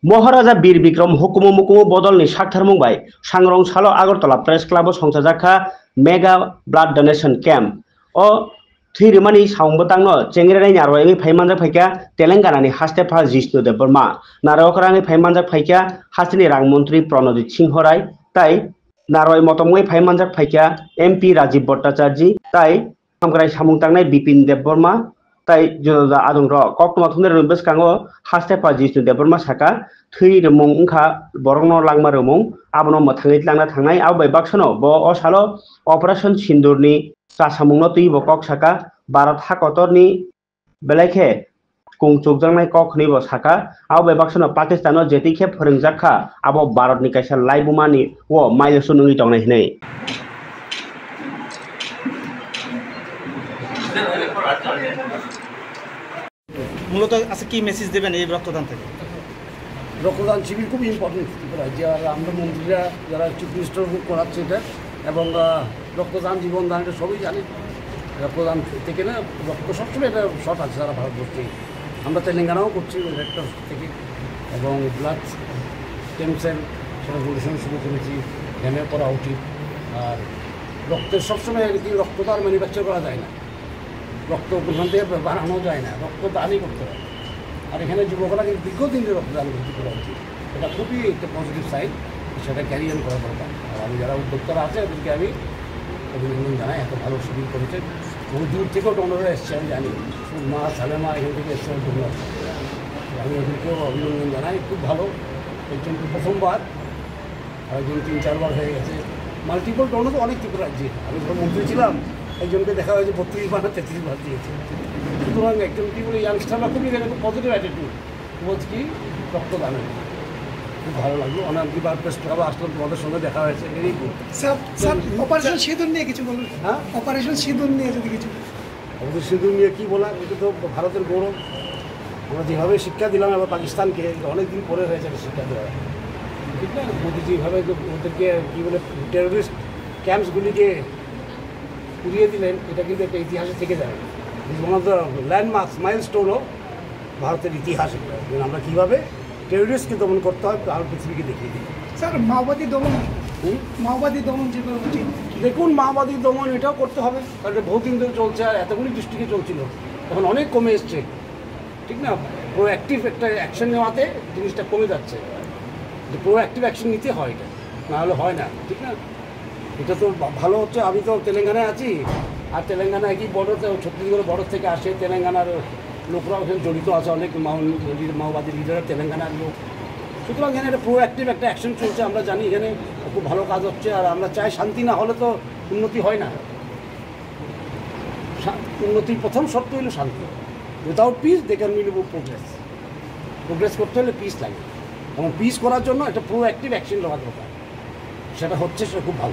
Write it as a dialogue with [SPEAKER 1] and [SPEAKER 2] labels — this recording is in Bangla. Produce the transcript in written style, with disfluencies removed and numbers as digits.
[SPEAKER 1] महाराजा बीर बिक्रम हुकुमु मुकुमु बदलनि सागथारमुंबाय सांग्रं सालो आगरतला प्रेस क्लाब संसाजाखा मेगा ब्लाड डोनेशन कैम्प ओ थैरमानि सावंबतांनो चेंग्रेनाय नारवायनि फाइमानजा फाइका तेलेंगानानि हास्तेफा जिष्णु देबबर्मा नारवकरांनि फाइमानजा फाइका हास्तेनि रांमंत्री प्रणजित सिंह राय ताई नारवाय मतमङै फाइमानजा फाइका एमपी राजीव भट्टाचार्य ताई हामग्राय सामुंतांनाय बिपिन देबबर्मा ताई जोदा आदुं र कक्टमा थुमने रबस कांगो हास्तेफा जिष्णु देबबर्मा साका थै रमong उनखा बरंनो लांमा रमong आबनो मथाङै लांना थांनाय आव बाय बाक्सनो ब असालो ऑपरेशन सिंदूरनि कासामुंनो तुइ बकक साका भारत हाकतरनि बेलायखे कुंचुकजांनाय कखनि ब साका आव बाय बाक्सनो पाकिस्तानो जेतिखे फोरोंजाखा आबो भारतनि कायसा लाइबुमानि व माइलसुनुङि दंनाय हिनै
[SPEAKER 2] মূলত আজকে কি মেসেজ দেবেন এই রক্তদান থেকে?
[SPEAKER 3] রক্তদান শিবির খুব ইম্পর্টেন্ট রাজ্যে, আর আমরা মন্ত্রীরা যারা চিফ মিনিস্টার করাচ্ছে এটা, এবং রক্তদান জীবনদান এটা সবই জানি। রক্তদান থেকে না রক্ত সবসময় এটা শর্ট আছে সারা ভারতবর্ষে। আমরা তেলেঙ্গানাও করছি রেড ক্রস থেকে, এবং ব্লাড স্টেম সেল সেটা গবেষণা শুরু করেছি। ধ্যানের করা উচিত। আর রক্তের সবসময় আর কি, রক্ত তো আর ম্যানুফ্যাকচার করা যায় না, রক্ত ওখান থেকে বানানো যায় না, রক্তদানই করতে হয়। আর এখানে যুবকরা কিন্তু দীর্ঘদিন ধরে রক্তদান ভর্তি করা উচিত। এটা খুবই একটা পজিটিভ সাইড, সেটা ক্যারিয়ান করা দরকার। আর আমি যারা উদ্যোক্তারা আছে ওদেরকে আমি অভিনন্দন জানাই, এত ভালো শিবির করেছে। বহু দূর থেকেও ডোনাররা এসছে, আমি জানি মা সালেমা এখান থেকে এসছে ডোনার। আমি ওদেরকেও অভিনন্দন জানাই, খুব ভালো। একজন প্রথমবার, আরেকজন 3-4 বার হয়ে গেছে। মাল্টিপল ডোনার তো অনেক ত্রিপুরা রাজ্যে। আমি যখন মন্ত্রী ছিলাম একজনকে দেখা হয়েছে 32 বার না 33 বার দিয়েছে। সুতরাং একজন কী বলে ইয়াংস্টাররা খুবই খুব পজিটিভ অ্যাটিটিউড বোঝ কি রক্তদানের, খুব ভালো লাগলো। অনেকবার প্রেস ক্লাবে আসলাম, তোমাদের সঙ্গে দেখা হয়েছে, ভেরি গুড।
[SPEAKER 4] স্যার অপারেশন সিঁদুর নিয়ে কিছু বলুন। হ্যাঁ, অপারেশন সিঁদুর নিয়ে যদি কিছু।
[SPEAKER 3] অপারেশন সিঁদুর নিয়ে কী বলা, এটা তো ভারতের গৌরব। আমরা যেভাবে শিক্ষা দিলাম এবার পাকিস্তানকে, অনেকদিন পরে হয়েছে শিক্ষা দেওয়া, ঠিক না? মোদি যেভাবে ওদেরকে কী বলে টেরোরিস্ট ক্যাম্পসগুলিকে উড়িয়ে দিলেন, এটা কিন্তু একটা ইতিহাসে থেকে যাবে। Is one of the landmarks, মাইলস্টোনও ভারতের ইতিহাসে। আমরা কীভাবে টেরোরিস্টকে দমন করতে হয় আর পৃথিবীকে দেখিয়ে দিই।
[SPEAKER 4] স্যার মাওবাদী দমন যেভাবে উচিত,
[SPEAKER 3] দেখুন মাওবাদী দমন এটাও করতে হবে, কারণ এটা বহুদিন ধরে চলছে, আর এতগুলি ডিস্ট্রিক্টে চলছিল, এখন অনেক কমে এসছে, ঠিক না? প্রোঅ্যাক্টিভ একটা অ্যাকশন নেওয়াতে জিনিসটা কমে যাচ্ছে। যে প্রোঅ্যাক্টিভ অ্যাকশন নিতে হয়, এটা না হলে হয় না, ঠিক না? এটা তো ভালো হচ্ছে। আমি তো তেলেঙ্গানায় আছি, আর তেলেঙ্গানায় কি বর্ডার, ছত্তিশগড়ের বর্ডার থেকে আসে, তেলেঙ্গানার লোকরাও এখানে জড়িত আছে, অনেক মাওবাদী লিডার তেলেঙ্গানার লোক। সুতরাং এখানে একটা প্রোঅ্যাক্টিভ একটা অ্যাকশন চলছে, আমরা জানি এখানে খুব ভালো কাজ হচ্ছে। আর আমরা চাই শান্তি না হলে তো উন্নতি হয় না। উন্নতির প্রথম শর্ত হলো শান্তি। Without peace they can will progress করতে হলে পিস লাগে, এবং পিস করার জন্য একটা প্রোঅ্যাক্টিভ অ্যাকশন নেওয়া দরকার। সেটা হচ্ছে, সেটা খুব ভালো।